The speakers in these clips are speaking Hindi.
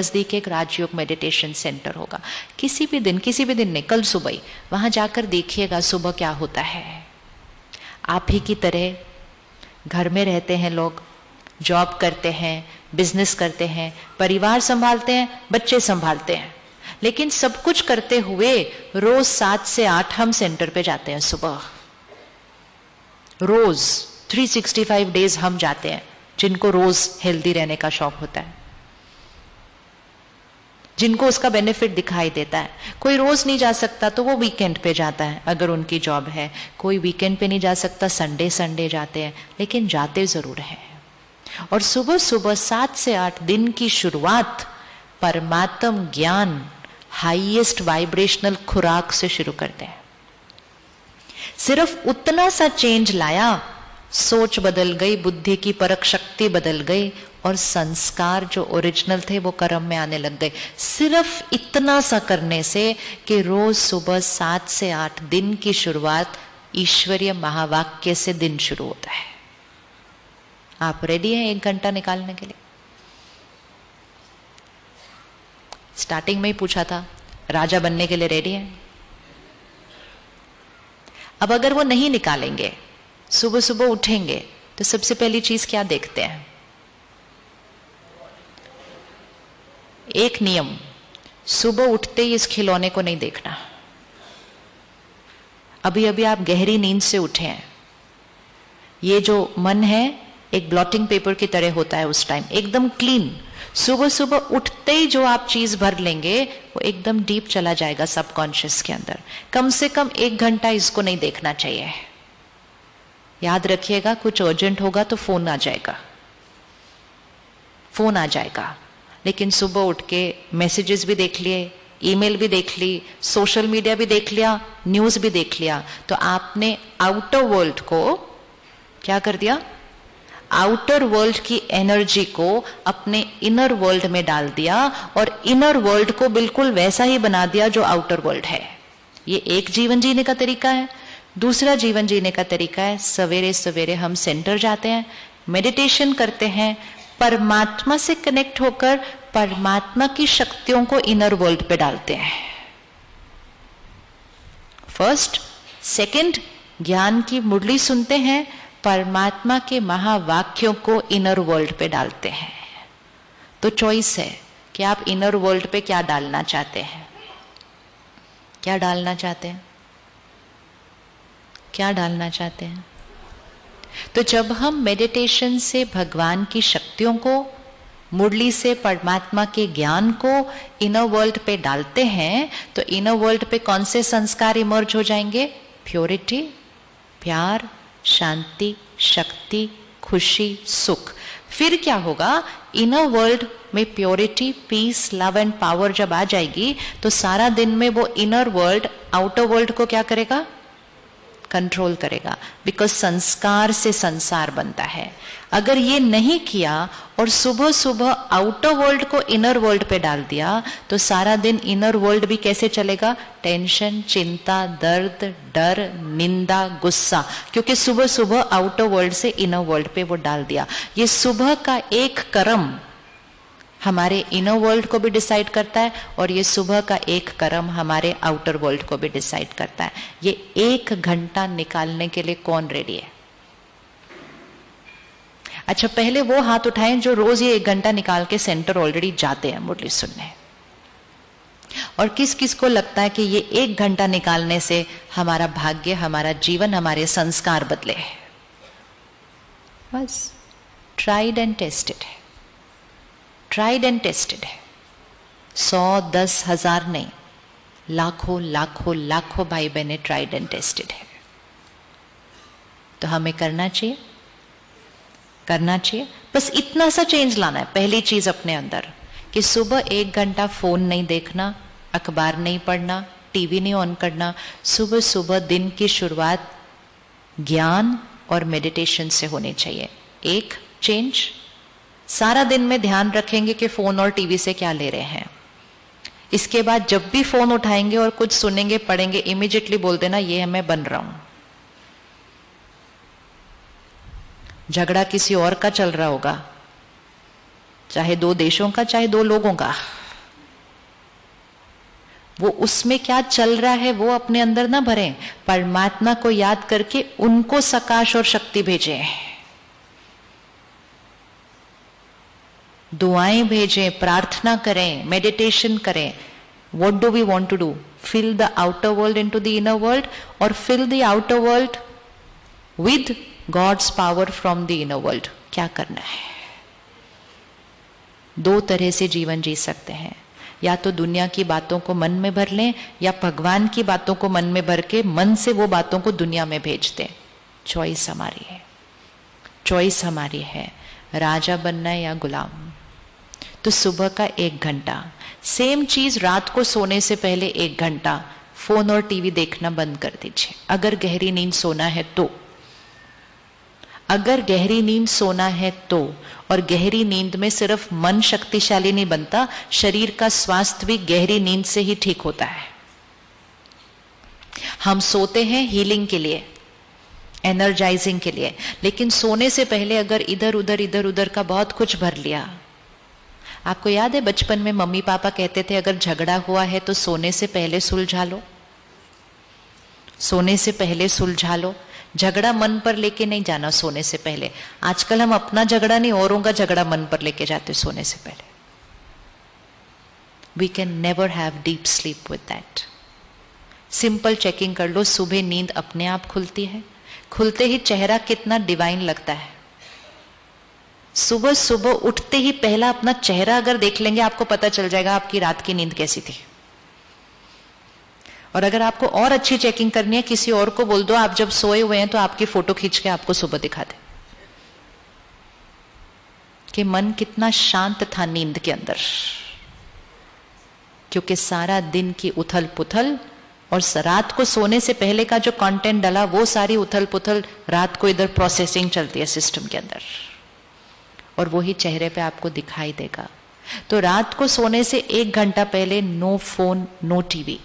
नजदीक एक राजयोग मेडिटेशन सेंटर होगा। किसी भी दिन नहीं, कल सुबह ही वहां जाकर देखिएगा सुबह क्या होता है। आप ही की तरह घर में रहते हैं लोग, जॉब करते हैं, बिजनेस करते हैं, परिवार संभालते हैं, बच्चे संभालते हैं, लेकिन सब कुछ करते हुए रोज 7 से 8 हम सेंटर पे जाते हैं सुबह। रोज 365 डेज हम जाते हैं, जिनको रोज हेल्दी रहने का शौक होता है, जिनको उसका बेनिफिट दिखाई देता है। कोई रोज नहीं जा सकता तो वो वीकेंड पे जाता है अगर उनकी जॉब है, कोई वीकेंड पे नहीं जा सकता, संडे जाते हैं, लेकिन जाते जरूर हैं। और सुबह सुबह 7 से 8 दिन की शुरुआत परमात्म ज्ञान हाईएस्ट वाइब्रेशनल खुराक से शुरू करते हैं। सिर्फ उतना सा चेंज लाया, सोच बदल गई, बुद्धि की परख शक्ति बदल गई और संस्कार जो ओरिजिनल थे वो कर्म में आने लग गए। सिर्फ इतना सा करने से कि रोज सुबह 7 से 8 दिन की शुरुआत ईश्वरीय महावाक्य से दिन शुरू होता है। आप रेडी हैं 1 घंटा निकालने के लिए? स्टार्टिंग में ही पूछा था, राजा बनने के लिए रेडी हैं? अब अगर वो नहीं निकालेंगे, सुबह सुबह उठेंगे, तो सबसे पहली चीज क्या देखते हैं? एक नियम, सुबह उठते ही इस खिलौने को नहीं देखना। अभी अभी आप गहरी नींद से उठे हैं, ये जो मन है एक ब्लॉटिंग पेपर की तरह होता है उस टाइम, एकदम क्लीन। सुबह सुबह उठते ही जो आप चीज भर लेंगे वो एकदम डीप चला जाएगा सबकॉन्शियस के अंदर। कम से कम 1 घंटा इसको नहीं देखना चाहिए। याद रखिएगा, कुछ अर्जेंट होगा तो फोन आ जाएगा, लेकिन सुबह उठ के मैसेजेस भी देख लिए, ईमेल भी देख ली, सोशल मीडिया भी देख लिया, न्यूज भी देख लिया, तो आपने आउटर वर्ल्ड को क्या कर दिया? आउटर वर्ल्ड की एनर्जी को अपने इनर वर्ल्ड में डाल दिया और इनर वर्ल्ड को बिल्कुल वैसा ही बना दिया जो आउटर वर्ल्ड है। ये एक जीवन जीने का तरीका है। दूसरा जीवन जीने का तरीका है, सवेरे सवेरे हम सेंटर जाते हैं, मेडिटेशन करते हैं, परमात्मा से कनेक्ट होकर परमात्मा की शक्तियों को इनर वर्ल्ड पे डालते हैं। फर्स्ट, सेकंड, ज्ञान की मुरली सुनते हैं, परमात्मा के महावाक्यों को इनर वर्ल्ड पे डालते हैं। तो चॉइस है कि आप इनर वर्ल्ड पे क्या डालना चाहते हैं। क्या डालना चाहते हैं? क्या डालना चाहते हैं? तो जब हम मेडिटेशन से भगवान की शक्तियों को, मुरली से परमात्मा के ज्ञान को इनर वर्ल्ड पे डालते हैं, तो इनर वर्ल्ड पे कौन से संस्कार इमर्ज हो जाएंगे? प्योरिटी, प्यार, शांति, शक्ति, खुशी, सुख। फिर क्या होगा? इनर वर्ल्ड में purity, peace, love and power जब आ जाएगी तो सारा दिन में वो इनर वर्ल्ड आउटर वर्ल्ड को क्या करेगा? कंट्रोल करेगा, बिकॉज संस्कार से संसार बनता है। अगर ये नहीं किया और सुबह सुबह आउटर वर्ल्ड को इनर वर्ल्ड पे डाल दिया तो सारा दिन इनर वर्ल्ड भी कैसे चलेगा? टेंशन, चिंता, दर्द, डर, निंदा, गुस्सा, क्योंकि सुबह सुबह आउटर वर्ल्ड से इनर वर्ल्ड पे वो डाल दिया। ये सुबह का एक कर्म हमारे इनर वर्ल्ड को भी डिसाइड करता है और ये सुबह का एक कर्म हमारे आउटर वर्ल्ड को भी डिसाइड करता है। ये 1 घंटा निकालने के लिए कौन रेडी है? अच्छा, पहले वो हाथ उठाएं जो रोज ये 1 घंटा निकाल के सेंटर ऑलरेडी जाते हैं मुरली सुनने। और किस किस को लगता है कि ये 1 घंटा निकालने से हमारा भाग्य, हमारा जीवन, हमारे संस्कार बदले हैं? बस ट्राइड एंड टेस्टेड है, ट्राइड एंड टेस्टेड है। 100, 10, 1000 नहीं, लाखों लाखों लाखों भाई बहने ट्राइड एंड टेस्टेड है। तो हमें करना चाहिए, करना चाहिए। बस इतना सा चेंज लाना है। पहली चीज अपने अंदर कि सुबह 1 घंटा फोन नहीं देखना, अखबार नहीं पढ़ना, टीवी नहीं ऑन करना। सुबह सुबह दिन की शुरुआत ज्ञान और मेडिटेशन से होनी चाहिए। एक चेंज। सारा दिन में ध्यान रखेंगे कि फोन और टीवी से क्या ले रहे हैं। इसके बाद जब भी फोन उठाएंगे और कुछ सुनेंगे, पढ़ेंगे, इमीडिएटली बोल देना ये मैं बन रहा हूं। झगड़ा किसी और का चल रहा होगा चाहे 2 देशों का, चाहे 2 लोगों का, वो उसमें क्या चल रहा है वो अपने अंदर ना भरें, परमात्मा को याद करके उनको सकाश और शक्ति भेजें, दुआएं भेजें, प्रार्थना करें, मेडिटेशन करें. What do we want to do? Fill the outer world into the inner world, or fill the outer world with God's power from the inner world? क्या करना है? 2 तरह से जीवन जी सकते हैं. या तो दुनिया की बातों को मन में भर लें, या भगवान की बातों को मन में भर के मन से वो बातों को दुनिया में भेज दें. चॉइस हमारी है, चॉइस हमारी है, राजा बनना है या गुलाम. तो सुबह का 1 घंटा, सेम चीज रात को सोने से पहले 1 घंटा फोन और टीवी देखना बंद कर दीजिए. अगर गहरी नींद सोना है तो, अगर गहरी नींद सोना है तो. और गहरी नींद में सिर्फ मन शक्तिशाली नहीं बनता, शरीर का स्वास्थ्य भी गहरी नींद से ही ठीक होता है. हम सोते हैं हीलिंग के लिए, एनर्जाइजिंग के लिए, लेकिन सोने से पहले अगर इधर उधर का बहुत कुछ भर लिया. आपको याद है बचपन में मम्मी पापा कहते थे अगर झगड़ा हुआ है तो सोने से पहले सुलझा लो, सोने से पहले सुलझा लो. झगड़ा मन पर लेके नहीं जाना सोने से पहले. आजकल हम अपना झगड़ा नहीं, औरों का झगड़ा मन पर लेके जाते सोने से पहले. We can never have deep sleep with that. Simple checking कर लो, सुबह नींद अपने आप खुलती है, खुलते ही चेहरा कितना डिवाइन लगता है. सुबह सुबह उठते ही पहला अपना चेहरा अगर देख लेंगे, आपको पता चल जाएगा आपकी रात की नींद कैसी थी. और अगर आपको और अच्छी चेकिंग करनी है, किसी और को बोल दो आप जब सोए हुए हैं तो आपकी फोटो खींच के आपको सुबह दिखा दे कि मन कितना शांत था नींद के अंदर. क्योंकि सारा दिन की उथल पुथल और रात को सोने से पहले का जो कंटेंट डला, वो सारी उथल पुथल रात को इधर प्रोसेसिंग चलती है सिस्टम के अंदर, और वो ही चेहरे पे आपको दिखाई देगा. तो रात को सोने से 1 घंटा पहले नो फोन, नो टीवी,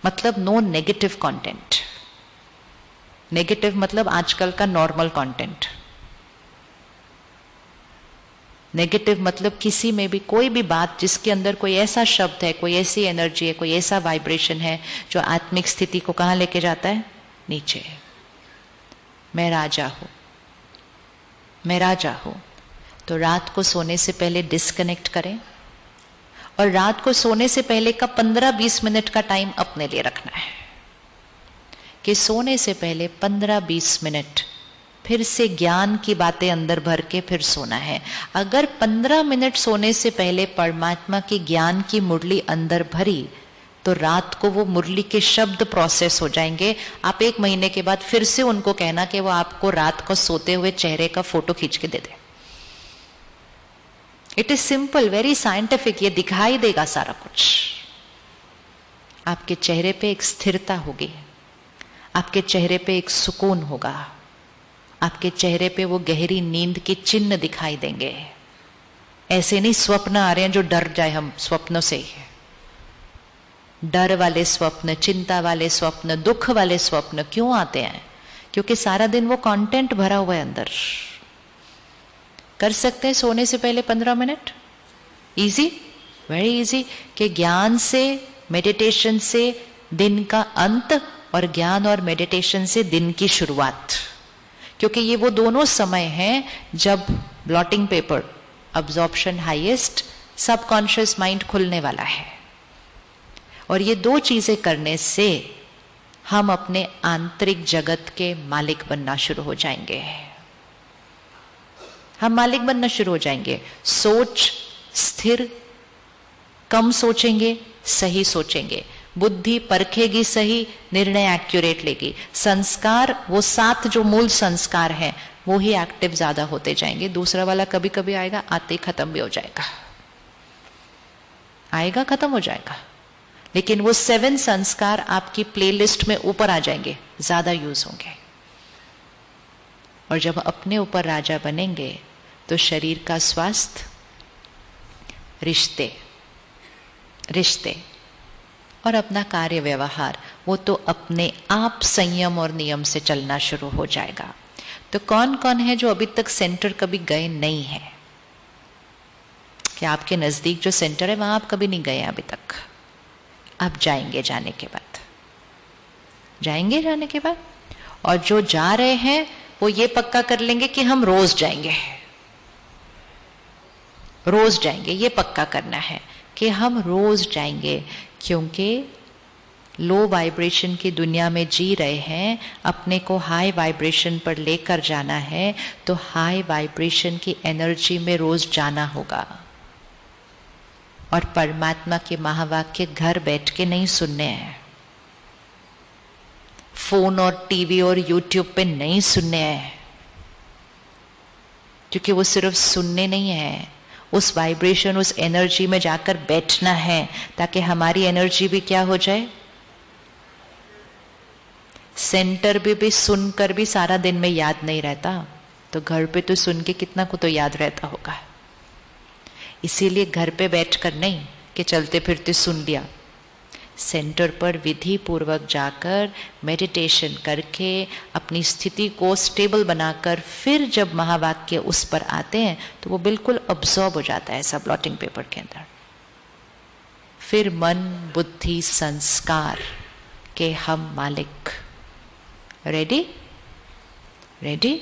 मतलब नो नेगेटिव कंटेंट. नेगेटिव मतलब आजकल का नॉर्मल कंटेंट. नेगेटिव मतलब किसी में भी कोई भी बात जिसके अंदर कोई ऐसा शब्द है, कोई ऐसी एनर्जी है, कोई ऐसा वाइब्रेशन है जो आत्मिक स्थिति को कहां लेके जाता है? नीचे. मैं राजा हूं, मैं राजा हूं. तो रात को सोने से पहले डिस्कनेक्ट करें, और रात को सोने से पहले का 15-20 मिनट का टाइम अपने लिए रखना है कि सोने से पहले 15-20 मिनट फिर से ज्ञान की बातें अंदर भर के फिर सोना है. अगर 15 मिनट सोने से पहले परमात्मा की ज्ञान की मुरली अंदर भरी, तो रात को वो मुरली के शब्द प्रोसेस हो जाएंगे. आप 1 महीने के बाद फिर से उनको कहना कि वो आपको रात को सोते हुए चेहरे का फोटो खींच के दे दे. It is simple, very scientific. ये दिखाई देगा सारा कुछ. आपके चेहरे पे एक स्थिरता होगी, आपके चेहरे पे एक सुकून होगा, आपके चेहरे पे वो गहरी नींद के चिन्ह दिखाई देंगे. ऐसे नहीं स्वप्न आ रहे हैं जो डर जाए हम स्वप्नों से. डर वाले स्वप्न, चिंता वाले स्वप्न, दुख वाले स्वप्न क्यों आते हैं? क्योंकि सारा दिन वो कंटेंट भरा हुआ है अंदर. कर सकते हैं सोने से पहले 15 मिनट. Easy, very easy. कि ज्ञान से, मेडिटेशन से दिन का अंत, और ज्ञान और मेडिटेशन से दिन की शुरुआत. क्योंकि ये वो दोनों समय हैं जब blotting paper, absorption highest, subconscious mind खुलने वाला है. और ये 2 चीजें करने से हम अपने आंतरिक जगत के मालिक बनना शुरू हो जाएंगे. हम मालिक बनना शुरू हो जाएंगे. सोच स्थिर, कम सोचेंगे, सही सोचेंगे. बुद्धि परखेगी सही, निर्णय एक्यूरेट लेगी. संस्कार, वो 7 जो मूल संस्कार हैं, वो ही एक्टिव ज्यादा होते जाएंगे. दूसरा वाला कभी कभी आएगा, आते ही खत्म भी हो जाएगा. आएगा, खत्म हो जाएगा. लेकिन वो 7 संस्कार आपकी प्लेलिस्ट में ऊपर आ जाएंगे, ज्यादा यूज होंगे. और जब अपने ऊपर राजा बनेंगे तो शरीर का स्वास्थ्य, रिश्ते रिश्ते और अपना कार्य व्यवहार, वो तो अपने आप संयम और नियम से चलना शुरू हो जाएगा. तो कौन कौन है जो अभी तक सेंटर कभी गए नहीं है? कि आपके नज़दीक जो सेंटर है वहाँ आप कभी नहीं गए अभी तक, आप जाएंगे जाने के बाद, जाएंगे जाने के बाद। और जो जा रहे हैं वो ये पक्का कर लेंगे कि हम रोज जाएंगे, रोज जाएंगे, ये पक्का करना है कि हम रोज जाएंगे, क्योंकि लो वाइब्रेशन की दुनिया में जी रहे हैं, अपने को हाई वाइब्रेशन पर लेकर जाना है, तो हाई वाइब्रेशन की एनर्जी में रोज जाना होगा। और परमात्मा के महावाक्य घर बैठ के नहीं सुनने हैं, फोन और टीवी और यूट्यूब पे नहीं सुनने हैं, क्योंकि वो सिर्फ सुनने नहीं है, उस वाइब्रेशन, उस एनर्जी में जाकर बैठना है, ताकि हमारी एनर्जी भी क्या हो जाए। सेंटर भी सुनकर भी सारा दिन में याद नहीं रहता, तो घर पे तो सुन के कितना को तो याद रहता होगा। इसीलिए घर पे बैठकर नहीं कि चलते फिरते सुन लिया, सेंटर पर विधि पूर्वक जाकर मेडिटेशन करके अपनी स्थिति को स्टेबल बनाकर फिर जब महावाक्य उस पर आते हैं तो वो बिल्कुल अब्सॉर्ब हो जाता है ऐसा ब्लॉटिंग पेपर के अंदर। फिर मन बुद्धि संस्कार के हम मालिक। Ready ready.